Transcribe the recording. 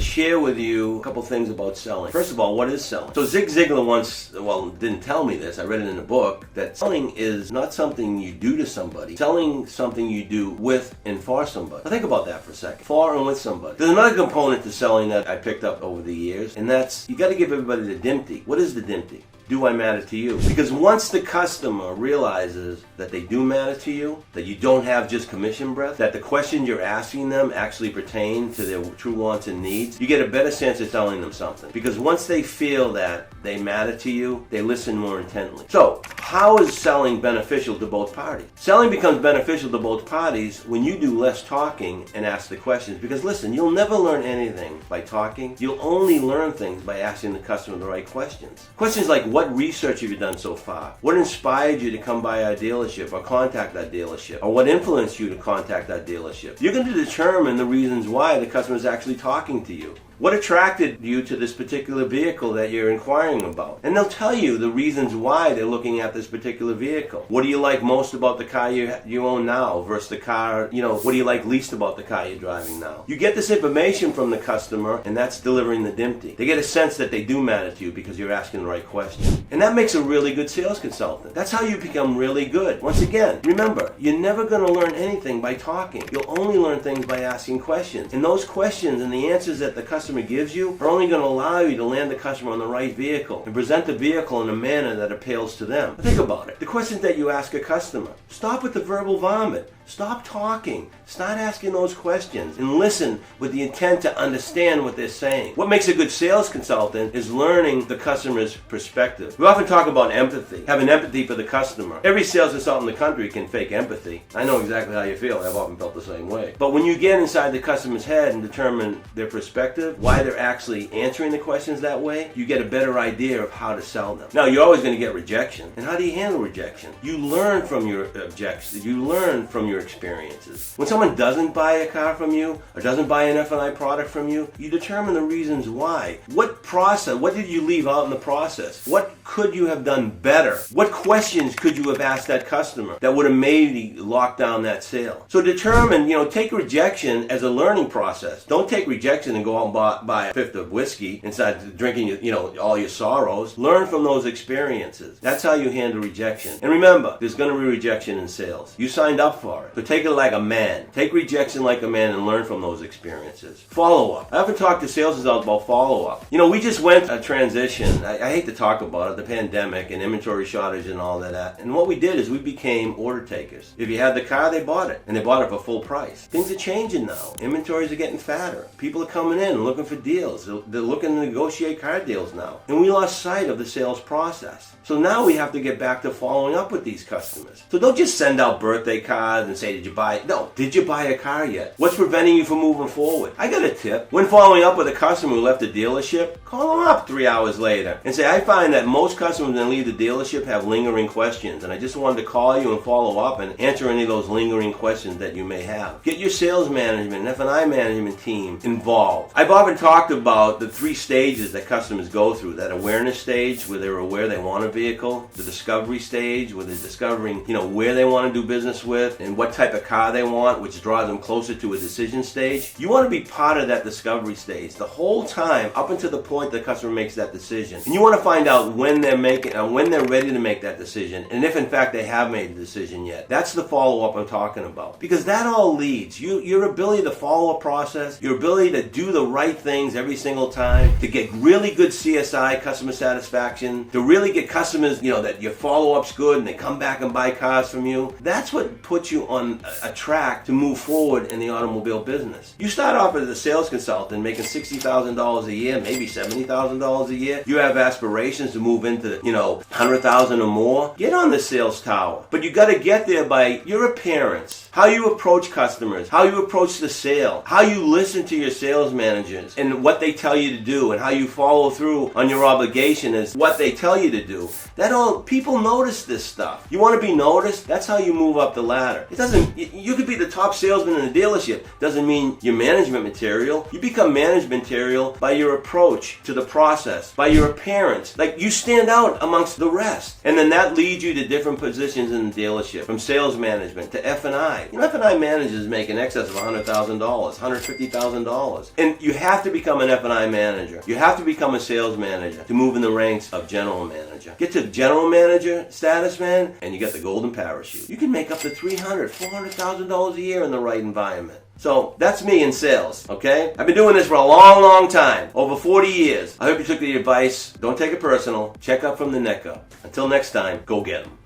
share with you a couple things about selling. First of all, what is selling? So Zig Ziglar once, didn't tell me this, I read it in a book, that selling is not something you do to somebody. Selling something you do with and for somebody. Now think about that for a second. For and with somebody. There's another component to selling that I picked up over the years, and that's, you got to give everybody the DIMTY. What is the DIMTY? Do I matter to you? Because once the customer realizes that they do matter to you, that you don't have just commission breath, that the questions you're asking them actually pertain to their true wants and needs, you get a better sense of telling them something. Because once they feel that they matter to you, they listen more intently. So, how is selling beneficial to both parties? Selling becomes beneficial to both parties when you do less talking and ask the questions. Because listen, you'll never learn anything by talking. You'll only learn things by asking the customer the right questions. Questions like, what research have you done so far? What inspired you to come by our dealership or contact our dealership? Or what influenced you to contact our dealership? You're going to determine the reasons why the customer is actually talking to you. What attracted you to this particular vehicle that you're inquiring about? And they'll tell you the reasons why they're looking at this particular vehicle. What do you like most about the car you own now versus the car, what do you like least about the car you're driving now? You get this information from the customer, and that's delivering the DIMTY. They get a sense that they do matter to you because you're asking the right question. And that makes a really good sales consultant. That's how you become really good. Once again, remember, you're never going to learn anything by talking. You'll only learn things by asking questions. And those questions and the answers that the customer gives you are only going to allow you to land the customer on the right vehicle and present the vehicle in a manner that appeals to them. Think about it. The questions that you ask a customer. Stop with the verbal vomit. Stop talking. Start asking those questions and listen with the intent to understand what they're saying. What makes a good sales consultant is learning the customer's perspective. We often talk about empathy, having empathy for the customer. Every sales consultant in the country can fake empathy. I know exactly how you feel. I've often felt the same way. But when you get inside the customer's head and determine their perspective, why they're actually answering the questions that way, you get a better idea of how to sell them. Now, you're always going to get rejection. And how do you handle rejection? You learn from your objections. You learn from your experiences. When someone doesn't buy a car from you or doesn't buy an F&I product from you, you determine the reasons why. What did you leave out in the process? What could you have done better? What questions could you have asked that customer that would have maybe locked down that sale? So determine, take rejection as a learning process. Don't take rejection and go out and buy a fifth of whiskey and start drinking, all your sorrows. Learn from those experiences. That's how you handle rejection. And remember, there's going to be rejection in sales. You signed up for it. So take it like a man. Take rejection like a man and learn from those experiences. Follow up. I often talk to sales consultants about follow up. We just went a transition. I hate to talk about it, the pandemic and inventory shortage and all that. And what we did is we became order takers. If you had the car, they bought it. And they bought it for full price. Things are changing now. Inventories are getting fatter. People are coming in and looking for deals. They're looking to negotiate car deals now. And we lost sight of the sales process. So now we have to get back to following up with these customers. So don't just send out birthday cards and say, did you buy it? No, did you buy a car yet? What's preventing you from moving forward? I got a tip. When following up with a customer who left the dealership, call them up 3 hours later and say, I find that most customers that leave the dealership have lingering questions, and I just wanted to call you and follow up and answer any of those lingering questions that you may have. Get your sales management and F&I management team involved. I've often talked about the 3 stages that customers go through. That awareness stage where they're aware they want a vehicle, the discovery stage where they're discovering, where they want to do business with and what type of car they want, which draws them closer to a decision stage. You want to be part of that discovery stage the whole time up until the point the customer makes that decision. And you want to find out when they're ready to make that decision, and if in fact they have made the decision yet. That's the follow-up I'm talking about. Because that all leads, your ability to follow a process, your ability to do the right things every single time, to get really good CSI, customer satisfaction, to really get customers, that your follow-up's good and they come back and buy cars from you. That's what puts you on a track to move forward in the automobile business. You start off as a sales consultant making $60,000 a year, maybe $70,000 a year. You have aspirations to move into, $100,000 or more. Get on the sales tower. But you got to get there by your appearance, how you approach customers, how you approach the sale, how you listen to your sales managers and what they tell you to do, and how you follow through on your obligation as what they tell you to do. People notice this stuff. You want to be noticed? That's how you move up the ladder. You could be the top salesman in the dealership. Doesn't mean you're management material. You become management material by your approach to the process, by your appearance. Like, you stand stand out amongst the rest. And then that leads you to different positions in the dealership, from sales management to F&I. F&I managers make in excess of $100,000, $150,000. And you have to become an F&I manager. You have to become a sales manager to move in the ranks of general manager. Get to general manager status, man, and you get the golden parachute. You can make up to $300,000, $400,000 a year in the right environment. So that's me in sales, okay? I've been doing this for a long, long time, over 40 years. I hope you took the advice. Don't take it personal. Check up from the neck up. Until next time, go get 'em.